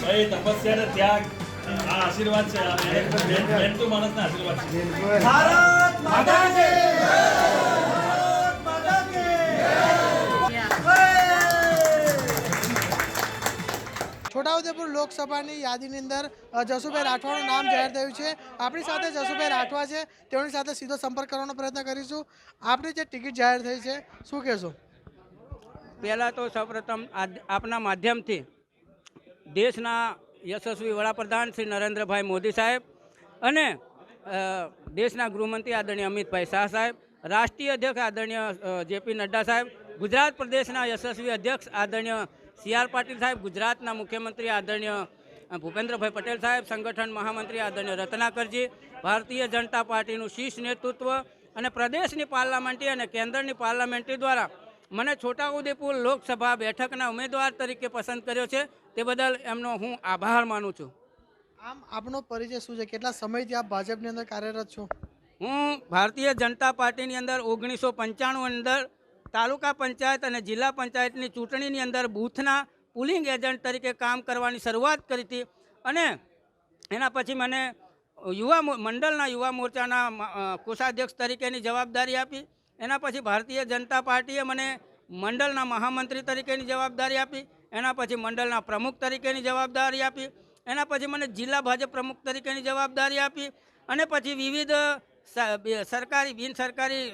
ભાઈ તપસ્યા ને ત્યાગ આ આશીર્વાદ છે. આ મહેનતુ માણસના આશીર્વાદ છે. ભારત માતા કી જય! ભારત માતા કી જય! છોટાઉદેપુર લોકસભાની યાદીની અંદર જસુભાઈ રાઠવાનું નામ જાહેર થયું છે. આપણી સાથે જસુભાઈ રાઠવા છે, તેઓની સાથે સીધો સંપર્ક કરવાનો પ્રયત્ન કરીશું. આપણી જે ટિકિટ જાહેર થઈ છે, શું કહેશો? પહેલાં તો સૌપ્રથમ આપના માધ્યમથી દેશના યશસ્વી વડાપ્રધાન શ્રી નરેન્દ્રભાઈ મોદી સાહેબ અને દેશના ગૃહમંત્રી આદરણીય અમિતભાઈ શાહ સાહેબ, રાષ્ટ્રીય અધ્યક્ષ આદરણીય જેપી નડ્ડા સાહેબ, ગુજરાત પ્રદેશના યશસ્વી અધ્યક્ષ આદરણીય સી.આર. પાટીલ સાહેબ, ગુજરાતના મુખ્યમંત્રી આદરણીય ભૂપેન્દ્રભાઈ પટેલ સાહેબ, સંગઠન મહામંત્રી આદરણીય રત્નાકરજી, ભારતીય જનતા પાર્ટીનું શીર્ષ નેતૃત્વ અને પ્રદેશની પાર્લામેન્ટરી અને કેન્દ્રની પાર્લામેન્ટરી દ્વારા મને છોટાઉદેપુર લોકસભા બેઠકના ઉમેદવાર તરીકે પસંદ કર્યો છે. તે બદલ એમનો હું આભાર માનું છું. આમ આપનો પરિચય શું છે? કેટલા સમયથી આપ ભાજપની અંદર કાર્યરત છો? હું ભારતીય જનતા પાર્ટીની અંદર 1995 અંદર તાલુકા પંચાયત અને જિલ્લા પંચાયતની ચૂંટણીની અંદર બૂથના પુલિંગ એજન્ટ તરીકે કામ કરવાની શરૂઆત કરી હતી અને એના પછી મને મંડળના યુવા મોરચાના કોષાધ્યક્ષ તરીકેની જવાબદારી આપી. એના પછી ભારતીય જનતા પાર્ટીએ મને મંડળના મહામંત્રી તરીકેની જવાબદારી આપી. એના પછી મંડળના પ્રમુખ તરીકેની જવાબદારી આપી. એના પછી મને જિલ્લા ભાજપ પ્રમુખ તરીકેની જવાબદારી આપી અને પછી વિવિધ સરકારી બિનસરકારી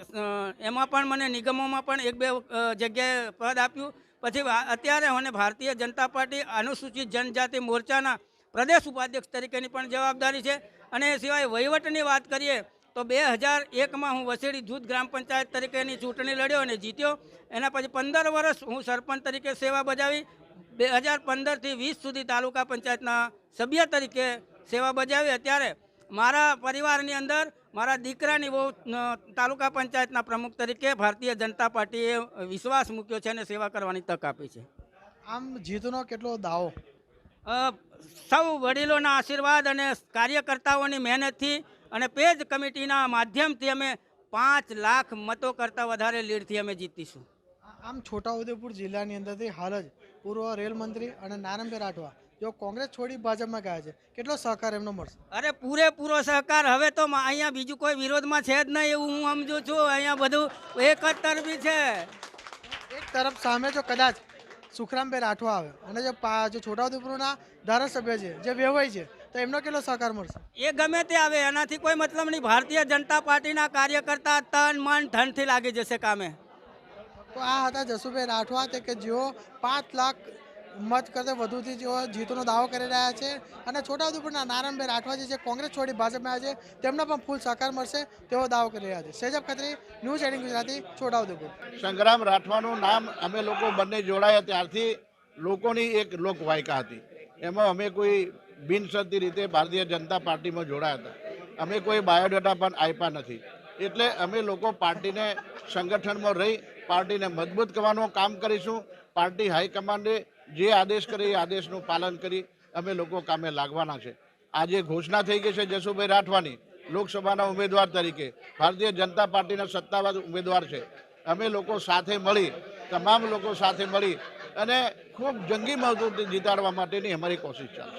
એમાં પણ મને નિગમોમાં પણ 1-2 જગ્યાએ પદ આપ્યું. પછી અત્યારે મને ભારતીય જનતા પાર્ટી અનુસૂચિત જનજાતિ મોરચાના પ્રદેશ ઉપાધ્યક્ષ તરીકેની પણ જવાબદારી છે. અને એ સિવાય વહીવટની વાત કરીએ તો 2001માં હું વસેડી જૂથ ગ્રામ પંચાયત તરીકેની ચૂંટણી લડ્યો અને જીત્યો. એના પછી 15 વર્ષ હું સરપંચ તરીકે સેવા બજાવી. 2015થી 20 સુધી તાલુકા પંચાયતના સભ્ય તરીકે સેવા બજાવી. અત્યારે મારા પરિવારની અંદર મારા દીકરાની બહુ તાલુકા પંચાયતના પ્રમુખ તરીકે ભારતીય જનતા પાર્ટીએ વિશ્વાસ મૂક્યો છે અને સેવા કરવાની તક આપી છે. આમ જીતનો કેટલો દાવો? સૌ વડીલોના આશીર્વાદ અને કાર્યકર્તાઓની મહેનતથી અને પેજ કમિટીના માધ્યમથી અમે 5 લાખ મતો કરતાં વધારે લીડથી અમે જીતીશું. આમ છોટાઉદેપુર જિલ્લાની અંદરથી હાલ જ પૂર્વ રેલ મંત્રી અને નારાયણભાઈ રાઠવા જો કોંગ્રેસ છોડી ભાજપમાં ગયા છે, કેટલો સહકાર એમનો મળશે? અરે પૂરેપૂરો સહકાર. હવે તો અહીંયા બીજું કોઈ વિરોધમાં છે જ નહીં એવું હું સમજુ છું. અહીંયા બધું એક જ તરફી છે. એક તરફ સામે જો કદાચ સુખરામભાઈ રાઠવા આવે અને જે છોટાઉદેપુરના ધારાસભ્ય છે, જે વેવાઈ છે, તો એમનો કેટલો સહકાર મળશે? એ ગમે તે આવે એનાથી કોઈ મતલબ નહીં. ભારતીય જનતા પાર્ટીના કાર્યકર્તા તન મન ધનથી લાગી જશે કામે. તો આ હતા જસુભાઈ રાઠવા, તે કે જેઓ 5 લાખ મત કરતાં વધુથી જેઓ જીતનો દાવો કરી રહ્યા છે. અને છોટાઉદેપુરના નારાયણભાઈ રાઠવા જે કોંગ્રેસ છોડી ભાજપમાં આવ્યા છે, તેમનો પણ ફૂલ સહકાર મળશે તેવો દાવો કરી રહ્યા છે. શેજબ ખત્રી, ન્યૂઝ 18 ગુજરાતી, છોટાઉદેપુર. સંગ્રામ રાઠવાનું નામ અમે લોકો બંને જોડાયા ત્યારથી લોકોની એક લોકવાયકા હતી. એમાં અમે કોઈ બિનશરતી રીતે ભારતીય જનતા પાર્ટીમાં જોડાયા હતા. અમે કોઈ બાયોડેટા પણ આપ્યા નથી. એટલે અમે લોકો પાર્ટીને સંગઠનમાં રહી પાર્ટીને મજબૂત કરવાનું કામ કરીશું. પાર્ટી હાઈકમાન્ડે જે આદેશ કરે એ આદેશનું પાલન કરી અમે લોકો કામે લાગવાના છે. આજે ઘોષણા થઈ ગઈ છે જસુભાઈ રાઠવાની લોકસભાના ઉમેદવાર તરીકે. ભારતીય જનતા પાર્ટીના સત્તાવાર ઉમેદવાર છે. અમે લોકો સાથે મળી, તમામ લોકો સાથે મળી અને ખૂબ જંગી મતોથી જીતાડવા માટેની અમારી કોશિશ ચાલશે.